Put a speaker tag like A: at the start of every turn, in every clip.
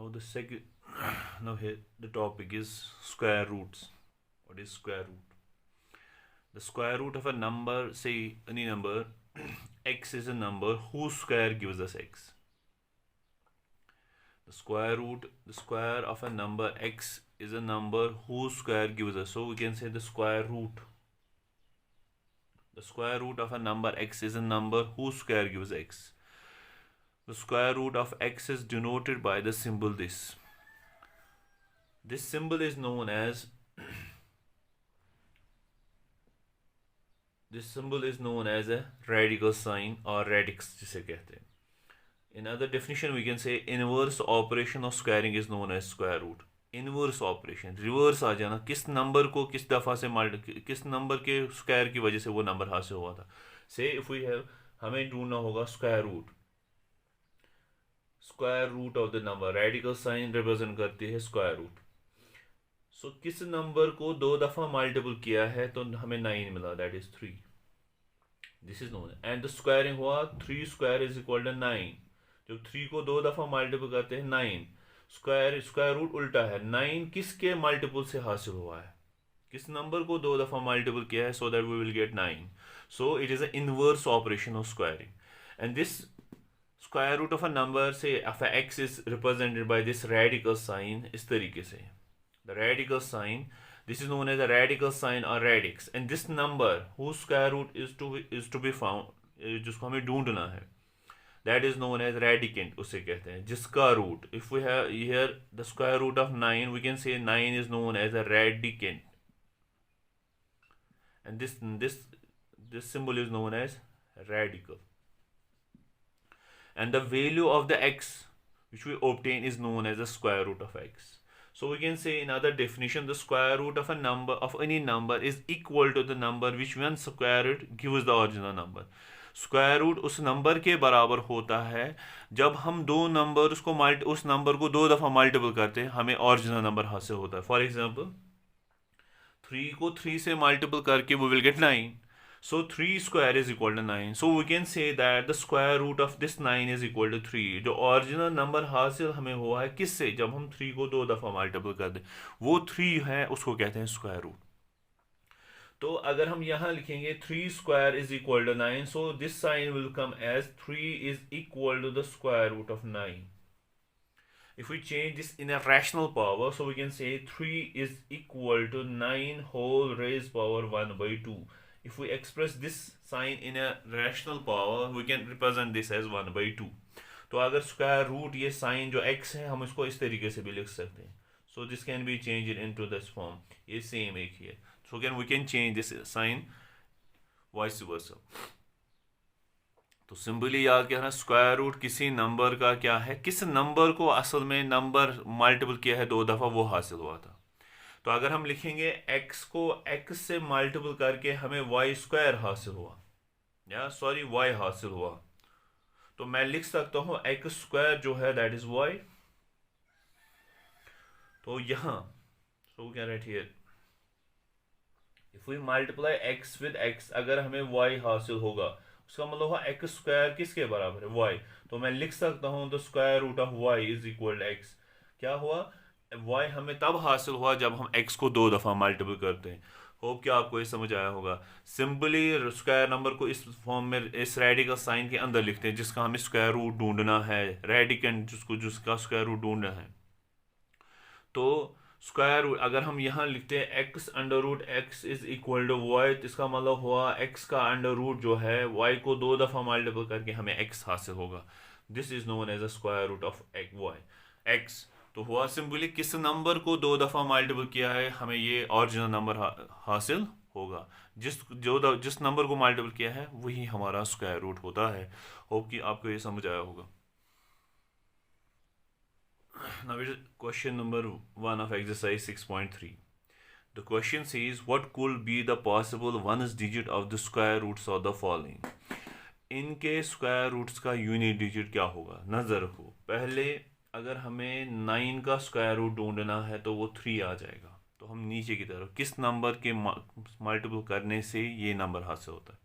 A: Now the second, now here the topic is square roots. What is square root? The square root of a number, say any number, x is a number whose square gives us x. The square of a number x is a number whose square gives us. So we can say the square root. The square root of a number x is a number whose square gives x. The square root of x is denoted by the symbol this. This symbol is known as a radical sign or radix जिसे कहते हैं. In other definition we can say inverse operation of squaring is known as square root. Inverse operation, reverse आ जाना, किस number को किस दफ़ा से किस नंबर के स्क्वायर की वजह से वो नंबर हासिल हुआ था. से इफ वी हैव, हमें ढूंढना होगा square root of the number. Radical sign represent करती है स्क्वायर रूट. सो किस नंबर को 2 दफ़ा मल्टीपल किया है तो हमें 9 मिला, that is 3. This is known and the squaring हुआ 3 स्क्वायर इज इक्वल टू 9. जब 3 को 2 दफ़ा मल्टीपल करते हैं 9. स्क्वायर रूट उल्टा है. 9 किसके मल्टीपल से हासिल हुआ है, किस नंबर को 2 दफ़ा मल्टीपल किया है, so that we will get 9. So it is a inverse operation of squaring. And this square root of a number से of x is represented by this radical sign. इस तरीके से the radical sign, this is known as a radical sign or radix, and this number whose square root is to be found, जिसको हमें ढूंढना है, that is known as radicand. उसे कहते हैं जिसका root. if we have here the square root of 9, we can say 9 is known as a radicand, and this symbol is known as radical, and the value of the x which we obtain is known as the square root of x. So we can say in other definition, the square root of a number, of any number, is equal to the number which when squared gives the original number. Square root उस number के बराबर होता है जब हम दो number उस number को 2 दफ़ा मल्टीपल करते हैं, हमें ओरिजिनल नंबर हासिल होता है. फॉर एग्जांपल 3 को 3 से मल्टीपल करके we will get 9. So 3 square is equal to 9. So we can say that the square root of this 9 is equal to 3. जो ओरिजिनल नंबर हासिल हमें हुआ है किससे, जब हम 3 को 2 दफ़ा मल्टीपल कर दें, वो 3 है, उसको कहते हैं स्क्वायर रूट. तो अगर हम यहाँ लिखेंगे 3 square is equal to 9, so this sign will come as 3 is equal to the square root of 9. If we change this in a rational power, so we can say 3 is equal to 9 whole raised power 1 by 2. If we express this sign in a rational power, we can represent this as 1 by 2. तो अगर square root ये sign जो x है, हम इसको इस तरीके से भी लिख सकते हैं. So this can be changed into this form. ये सेम एक ही है. So again we can change this sign vice versa. तो सिंपली याद क्या है, स्क्वायर रूट किसी नंबर का क्या है, किस नंबर को असल में नंबर मल्टीपल किया है 2 दफ़ा वो हासिल हुआ था. तो अगर हम लिखेंगे x को x से मल्टीपल करके हमें y स्क्वायर हासिल हुआ, या सॉरी y हासिल हुआ, तो मैं लिख सकता हूँ x स्क्वायर जो है दैट इज y. तो यहाँ so we can write here if we multiply x with x, अगर हमें y हासिल होगा, उसका मतलब हुआ x स्क्वायर किसके बराबर है, y. तो मैं लिख सकता हूँ the square root of y is equal to x. क्या हुआ, y हमें तब हासिल हुआ जब हम x को 2 दफ़ा मल्टीपल करते हैं. होप कि आपको ये समझ आया होगा. सिंपली स्क्वायर नंबर को इस फॉर्म में, इस रेडिकल साइन के अंदर लिखते हैं जिसका हमें स्क्वायर रूट ढूंढना है, रेडिकेंड जिसका स्क्वायर रूट ढूंढना है. तो स्क्वायर रूट अगर हम यहाँ लिखते हैं x under root x is equal to y, तो इसका मतलब हुआ x का अंडर रूट जो है y को 2 दफ़ा मल्टीपल करके हमें x हासिल होगा. This is known as a square root of x. तो हुआ सिंपली किस नंबर को 2 दफ़ा मल्टीपल किया है, हमें ये ओरिजिनल नंबर हासिल होगा. जिस नंबर को मल्टीपल किया है वही हमारा स्क्वायर रूट होता है. होप कि आपको ये समझ आया होगा. Now it is question number 1 of exercise 6.3. The question says what could be the possible ones digit of the square roots of the following. इनके स्क्वायर रूट्स का यूनिट डिजिट क्या होगा. नजर रखो, पहले अगर हमें 9 का स्क्वायर रूट ढूंढना है तो वो 3 आ जाएगा. तो हम नीचे की तरफ किस नंबर के मल्टीपल करने से ये नंबर हासिल होता है.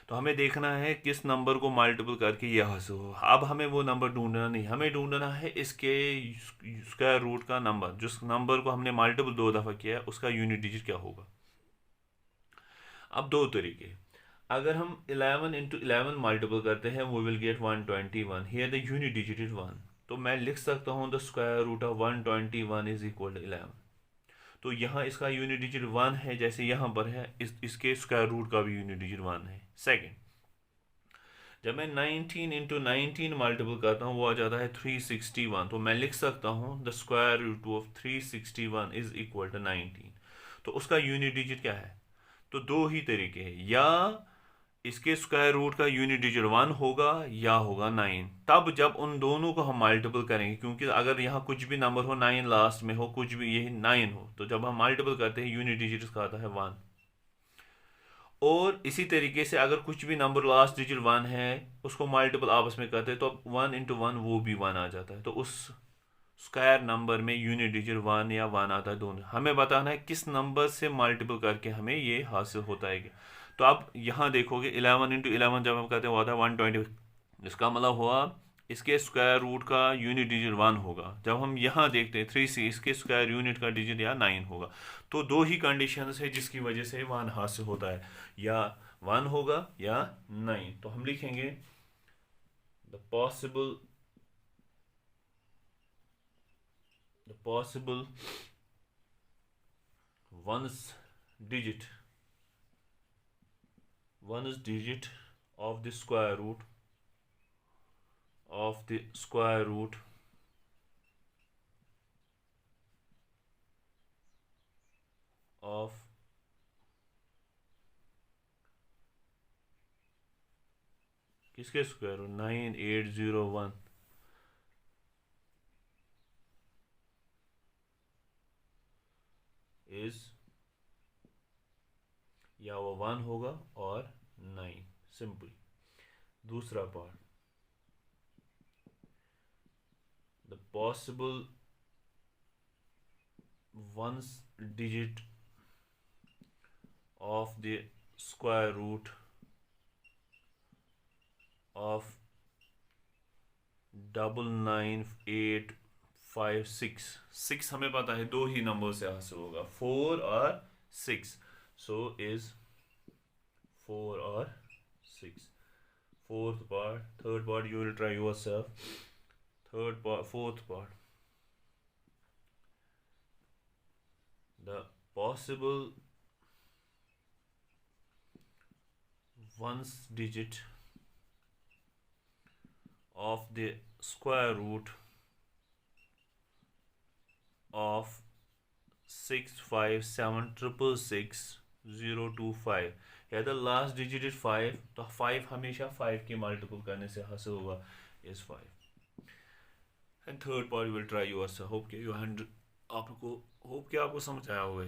A: तो हमें देखना है किस नंबर को मल्टीपल करके ये हासिल हो। अब हमें वो नंबर ढूंढना नहीं, हमें ढूंढना है इसके स्क्वायर रूट का नंबर, जिस नंबर को हमने मल्टीपल 2 दफ़ा किया है उसका यूनिट डिजिट क्या होगा। अब दो तरीके, अगर हम 11 इंटू 11 मल्टीपल करते हैं वो will get 121, here the unit digit is 1। तो मैं लिख सकता हूँ the square root of 121 is equal to 11। तो यहाँ इसका यूनिट डिजिट 1 है, जैसे यहाँ पर है, इसके स्क्वायर रूट का भी यूनिट डिजिट 1 है। सेकेंड, जब मैं 19 इंटू 19 मल्टीपल करता हूँ वो आ जाता है 361। तो मैं लिख सकता हूँ the square root of 361 is equal to 19। तो उसका यूनिट डिजिट क्या है। तो दो ही तरीके हैं, या इसके स्क्वायर रूट का यूनिट डिजिट 1 होगा या होगा 9। तब जब उन दोनों को हम मल्टीपल करेंगे, क्योंकि अगर यहाँ कुछ भी नंबर हो 9 लास्ट में हो, कुछ भी यही 9 हो, तो जब हम मल्टीपल करते हैं यूनिट डिजिट इसका आता है 1। और इसी तरीके से अगर कुछ भी नंबर लास्ट डिजिट 1 है उसको मल्टीपल आपस में करते हैं तो 1 इंटू 1 वो भी 1 आ जाता है। तो उस स्क्वायर नंबर में यूनिट डिजिट 1 या 1 आता है दोनों। हमें बताना है किस नंबर से मल्टीपल करके हमें ये हासिल होता है। तो आप यहाँ देखोगे 11 इंटू 11 जब हम कहते हैं वो आता है 120। इसका मतलब हुआ इसके स्क्वायर रूट का यूनिट डिजिट 1 होगा। जब हम यहाँ देखते हैं 3 इसके स्क्वायर यूनिट का डिजिट या 9 होगा। तो दो ही कंडीशन है जिसकी वजह से 1 हासिल होता है, या 1 होगा या 9। तो हम लिखेंगे the possible one's digit of the square root of किसके स्क्वायर रूट 9801 इज, या वो 1 होगा और 9। सिंपल। दूसरा part, the possible one's digit of the square root of 99856। 6 हमें पता है दो ही नंबर से हासिल होगा, 4 और 6। सो इज 4 और 6। Fourth part, third part you will try yourself। fourth part, the possible ones digit of the square root of 657666025, या द लास्ट डिजिट इज 5। तो 5 हमेशा 5 के मल्टीपल करने से हासिल होगा is 5। And third part will try yourself. Hope के आपको समझ आया होगा।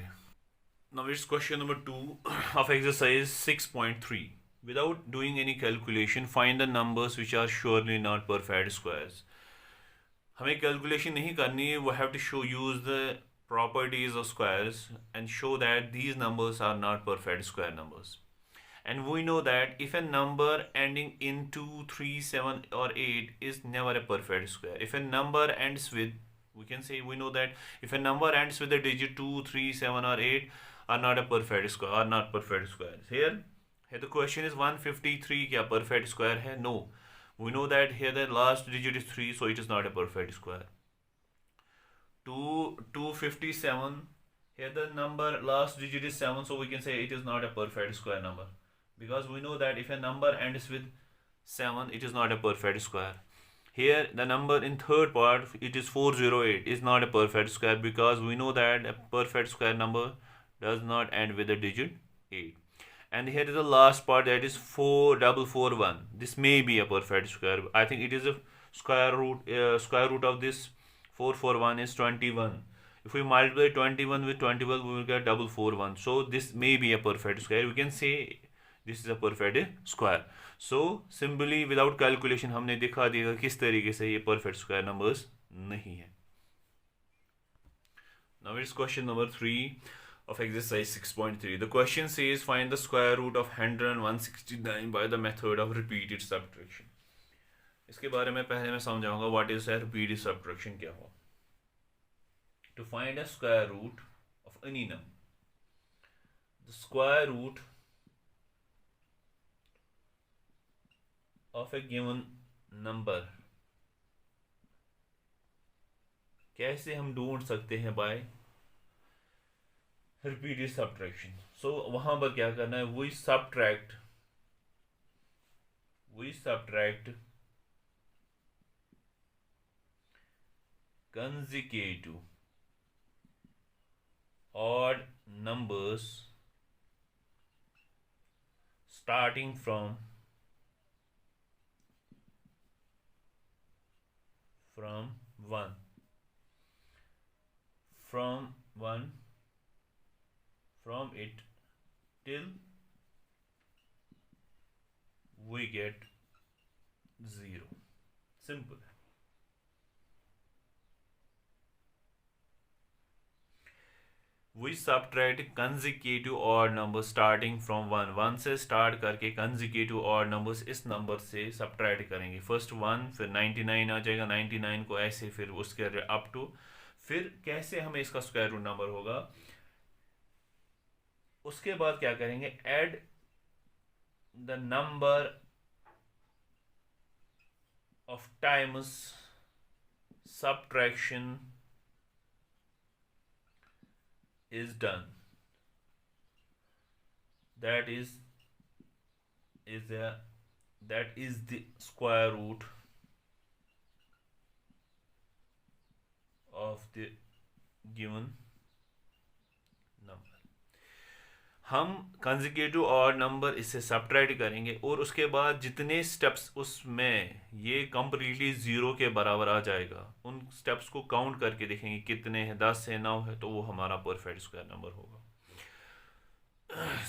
A: Now it's question number 2 of exercise 6.3। Without doing any calculation, find the numbers which are surely not perfect squares. हमें कैलकुलेशन नहीं करनी है, we have to use the properties of squares and show that these numbers are not perfect square numbers. And we know that if a number ending in 2, 3, 7 or 8 is never a perfect square. If a number ends with, we know that if a number ends with the digit 2, 3, 7 or 8 are not a perfect square, are not perfect squares. Here the question is 153 क्या perfect square है? No. We know that here the last digit is 3, so it is not a perfect square. 257, here the number last digit is 7, so we can say it is not a perfect square number, because we know that if a number ends with 7 it is not a perfect square. Here the number in third part, it is 408, is not a perfect square, because we know that a perfect square number does not end with the digit 8. And here is the last part, that is 4441. This may be a perfect square. I think it is a square root of this 441 is 21. If we multiply 21 with 21, we will get 441. So this may be a perfect square. We can say this is a perfect square. So simply without calculation हमने दिखा दिया किस तरीके से ये perfect square numbers नहीं है. Now it's question number 3 of exercise 6.3. The question says find the square root of 169 by the method of repeated subtraction. इसके बारे में पहले मैं समझाऊंगा व्हाट इज repeated subtraction क्या हुआ. To find a square root of any number, the square root of a given number कैसे हम ढूंढ सकते हैं बाय repeated subtraction. So वहां पर क्या करना है, we subtract consecutive odd numbers starting from 1 from it till we get 0. Simple. We subtract consecutive odd numbers starting from 1 से start करके consecutive odd numbers इस number से subtract करेंगे. First 1, फिर 99 आ जाएगा, 99 को ऐसे फिर उसके up to, फिर कैसे हमें इसका square root number होगा. उसके बाद क्या करेंगे, add the number of times subtraction is done. That is the square root of the given number. हम कंसेक्यूटिव और नंबर इससे सब्ट्रैक्ट करेंगे और उसके बाद जितने स्टेप्स उसमें ये कंप्लीटली 0 के बराबर आ जाएगा, उन स्टेप्स को काउंट करके देखेंगे कितने हैं, 10 है 9 है, तो वो हमारा परफेक्ट स्क्वायर नंबर होगा.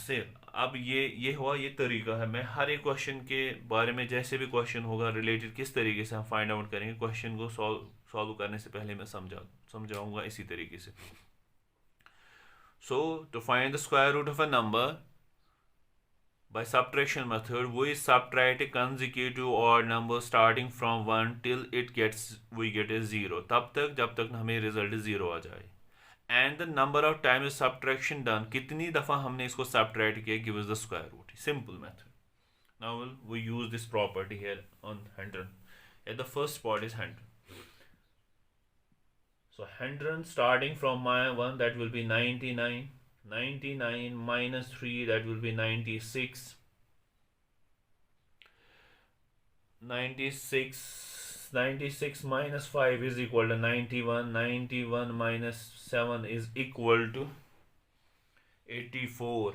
A: से अब ये हुआ, ये तरीका है. मैं हर एक क्वेश्चन के बारे में जैसे भी क्वेश्चन होगा रिलेटेड किस तरीके से हम फाइंड आउट करेंगे, क्वेश्चन को सॉल्व करने से पहले मैं समझाऊंगा इसी तरीके से. So to find the square root of a number by subtraction method, we subtract a consecutive odd number starting from 1 till we get a 0. तब तक जब तक हमें रिजल्ट 0 आ जाए. And the number of times subtraction done, कितनी दफ़ा हमने इसको subtract किया, gives the square root. Simple method. Now we use this property here on 100. And the first part is 100. So 100 starting from my 1, that will be 99. 99 minus 3, that will be 96. 96 minus 5 is equal to 91. 91 minus 7 is equal to 84.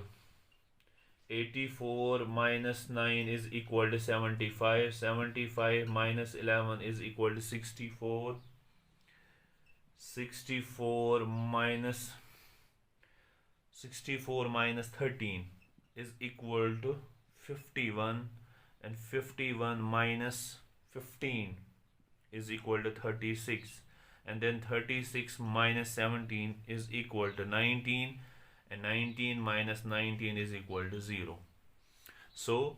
A: 84 minus 9 is equal to 75. 75 minus 11 is equal to 64. 64 minus 13 is equal to 51, and 51 minus 15 is equal to 36, and then 36 minus 17 is equal to 19, and 19 minus 19 is equal to 0. So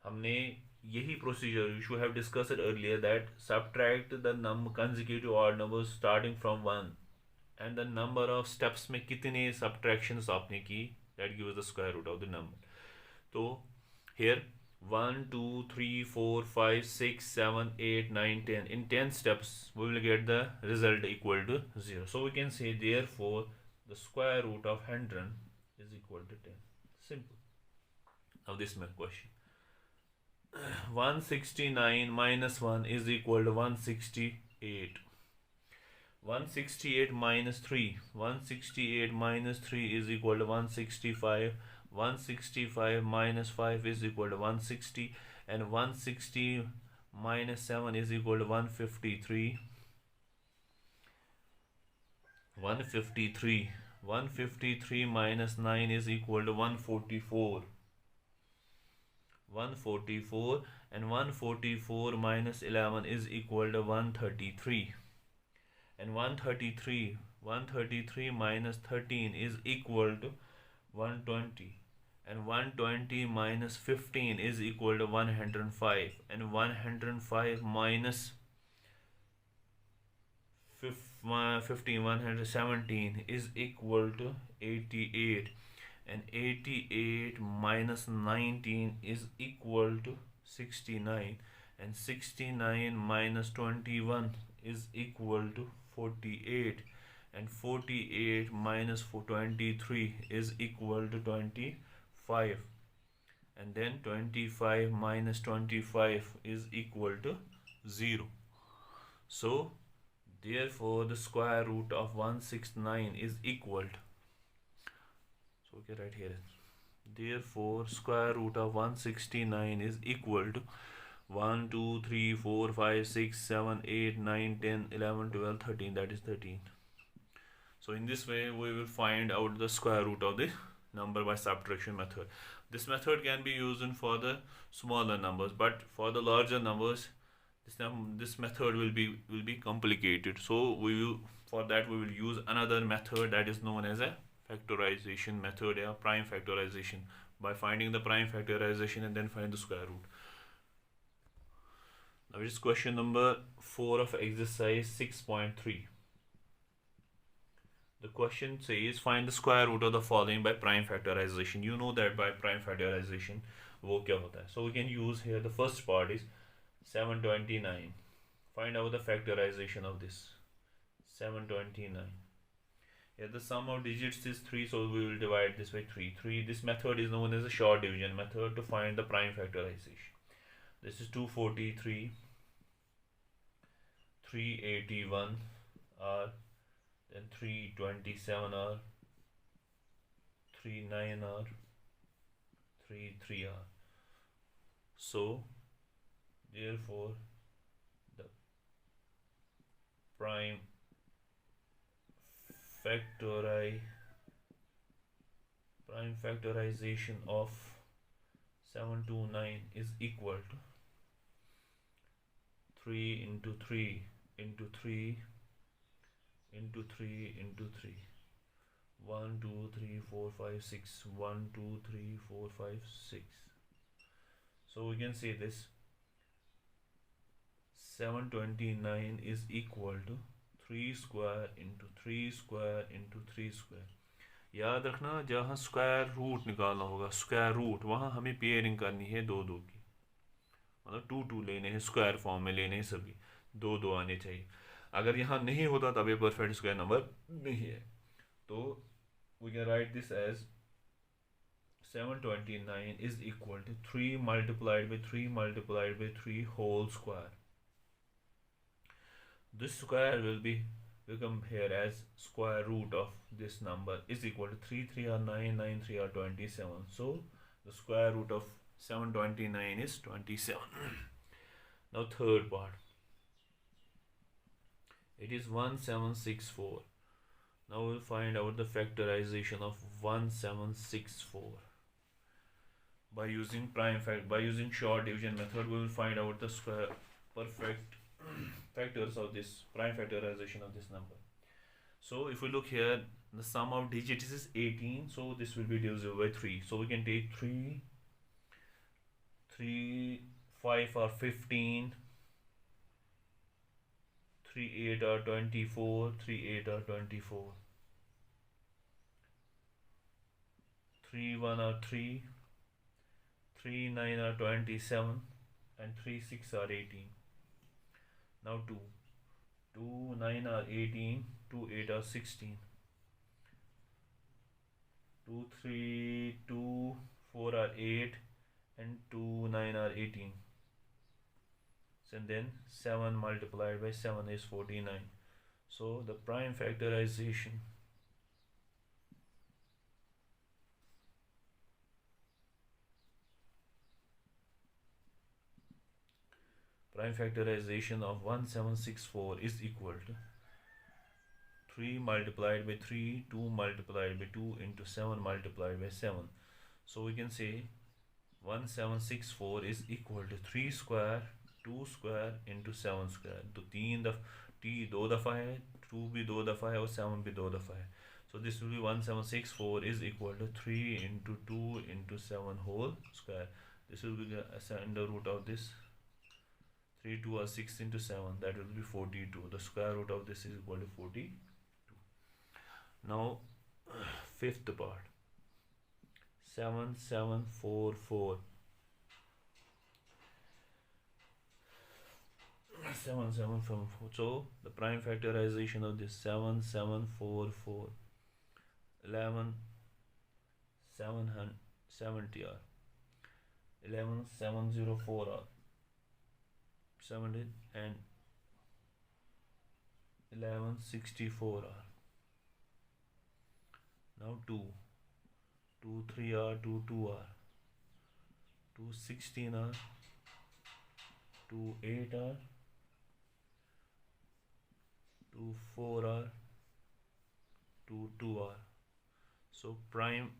A: हमने यही procedure you should have discussed earlier, that subtract the consecutive odd numbers starting from 1 and the number of steps में कितने subtractions आपने की, that gives the square root of the number. तो here 1 2 3 4 5 6 7 8 9 10, in 10 steps we will get the result equal to 0. So we can say therefore the square root of 100 is equal to 10. Simple. Now this is my question. 169 minus 1 is equal to 168. 168 minus 3. 168 minus 3 is equal to 165. 165 minus 5 is equal to 160. And 160 minus 7 is equal to 153. 153. 153 minus 9 is equal to 144. 144, and 144 minus 11 is equal to 133. And 133 minus 13 is equal to 120. And 120 minus 15 is equal to 105. And 105 minus 15, 117 is equal to 88. And 88 minus 19 is equal to 69. And 69 minus 21 is equal to 48. And 48 minus 23 is equal to 25. And then 25 minus 25 is equal to 0. So therefore the square root of 169 is equal to, so okay, right here, therefore square root of 169 is equal to 1 2 3 4 5 6 7 8 9 10 11 12 13, that is 13. So in this way we will find out the square root of the number by subtraction method. This method can be used for the smaller numbers, but for the larger numbers this method will be complicated. So for that we will use another method that is known as a factorization method, or prime factorization, by finding the prime factorization and then find the square root. Now it is question number 4 of exercise 6.3. The question says find the square root of the following by prime factorization. You know that by prime factorization वो क्या होता है. So we can use here, the first part is 729. Find out the factorization of this 729. Here the sum of digits is 3, so we will divide this by 3. This method is known as a short division method to find the prime factorization. This is 243, 381 r, then 327 r, 39 r, 33 r. So therefore the prime factorization of 729 is equal to 3 into 3 into 3 into 3 into 3. 1 2 3 4 5 6. 1 2 3 4 5 6. So we can say this 729 is equal to 3 square into 3 square into 3 square. याद रखना जहाँ square root निकालना होगा, square root, वहाँ हमें pairing करनी है दो दो की, मतलब 2 2 लेने हैं, स्क्वायर फॉर्म में लेने हैं सभी, 2 2 आने चाहिए. अगर यहाँ नहीं होता तब ये परफेक्ट स्क्वायर नंबर नहीं है. तो we can write this as 729 is equal to 3 multiplied by 3 multiplied by 3 whole square. This square will become here as square root of this number is equal to 3 3 are 9, 9 3 are 27. So the square root of 729 is 27. Now third part, it is 1764. Now we'll find out the factorization of 1764 by using short division method. We will find out the square perfect factors of this prime factorization of this number. So if we look here, the sum of digits is 18, so this will be divisible by 3. So we can take 3 5 are 15, 3 8 are 24, 3 8 are 24, 3 1 are 3, 3 9 are 27, and 3 6 are 18. Now 2 9 are 18, 2 8 are 16, 2 3 2 4 are 8, and 2 9 are 18. And then 7 multiplied by 7 is 49. So the prime factorization of 1764 is equal to 3 multiplied by 3, 2 multiplied by 2 into 7 multiplied by 7. So we can say 1764 is equal to 3 square 2 square into 7 square. तो 3 दफ t दो दफ़ा है, 2 भी दो दफ़ा है और 7 भी दो दफ़ा है. So this will be 1764 is equal to 3 into 2 into 7 whole square. This will be the under root of this. 3 2 are 6 into 7, that will be 42. The square root of this is equal to 42. Now fifth part, 7744. 7744. So the prime factorization of this 7744, 11 770 r 11 704 r 70 and 1164 r. Now 2 3 r 2 2 r 2 16 r 2 8 r 2 4 r 2 2 r. So prime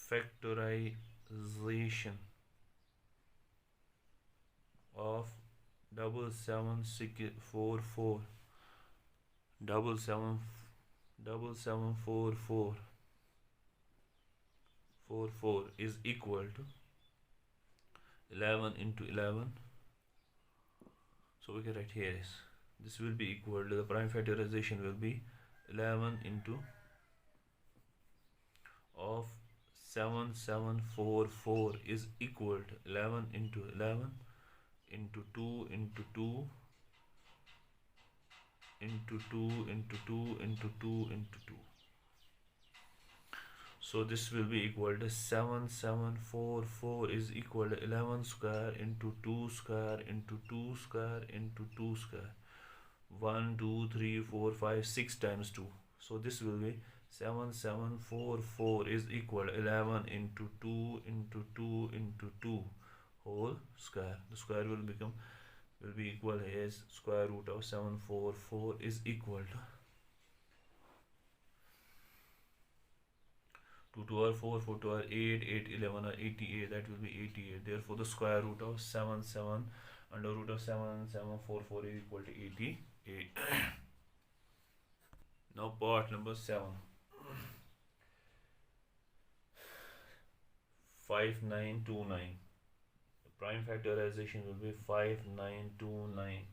A: factorization of 7744 44 is equal to 11 into 11. So we can write here is this will be equal to the prime factorization will be 11 into of 7744 is equal to 11 into 11 into 2 into 2 into 2 into 2 into 2 into 2. So this will be equal to 7744 is equal to 11 square into 2 square into 2 square into 2 square. 1 2 3 4 5 6 times 2. So this will be 7744 is equal to 11 into 2 into 2 into 2 whole square. The square will be equal as square root of 744 is equal to 2 2 are 4 4 2 are 8 8 11 are 88, that will be 88. Therefore the square root of 77 under root of 7744 is equal to 88. Now part number 7, 5929. The prime factorization will be 5929.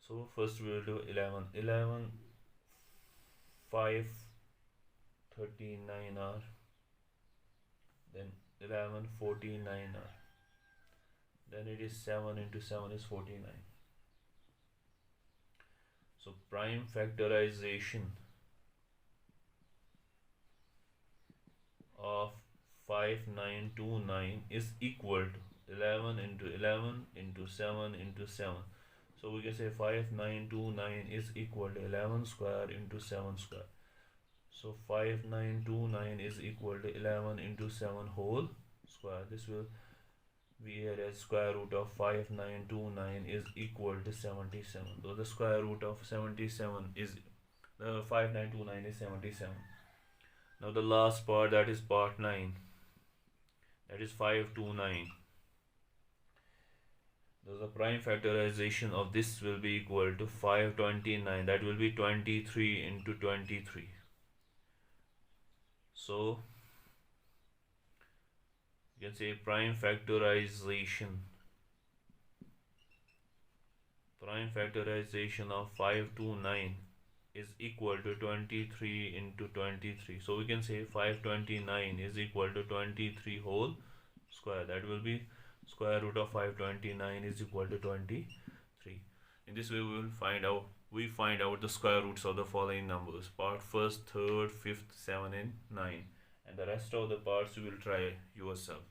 A: So first we will do 11 5 39 r, then 11 49 r, then it is 7 into 7 is 49. So prime factorization of 5929 is equal to 11 into 11 into 7 into 7. So we can say 5929 is equal to 11 square into 7 square. So 5929 is equal to 11 into 7 whole square. This will be here as square root of 5929 is equal to 77. So the square root of 77 is 5929 is 77. Now the last part, that is part 9, that is 529. So the prime factorization of this will be equal to 529, that will be 23 into 23. So you can say prime factorization of 529 is equal to 23 into 23. So we can say 529 is equal to 23 whole square. That will be square root of 529 is equal to 23. In this way we find out the square roots of the following numbers: part first, third, fifth, 7 and 9, and the rest of the parts you will try yourself.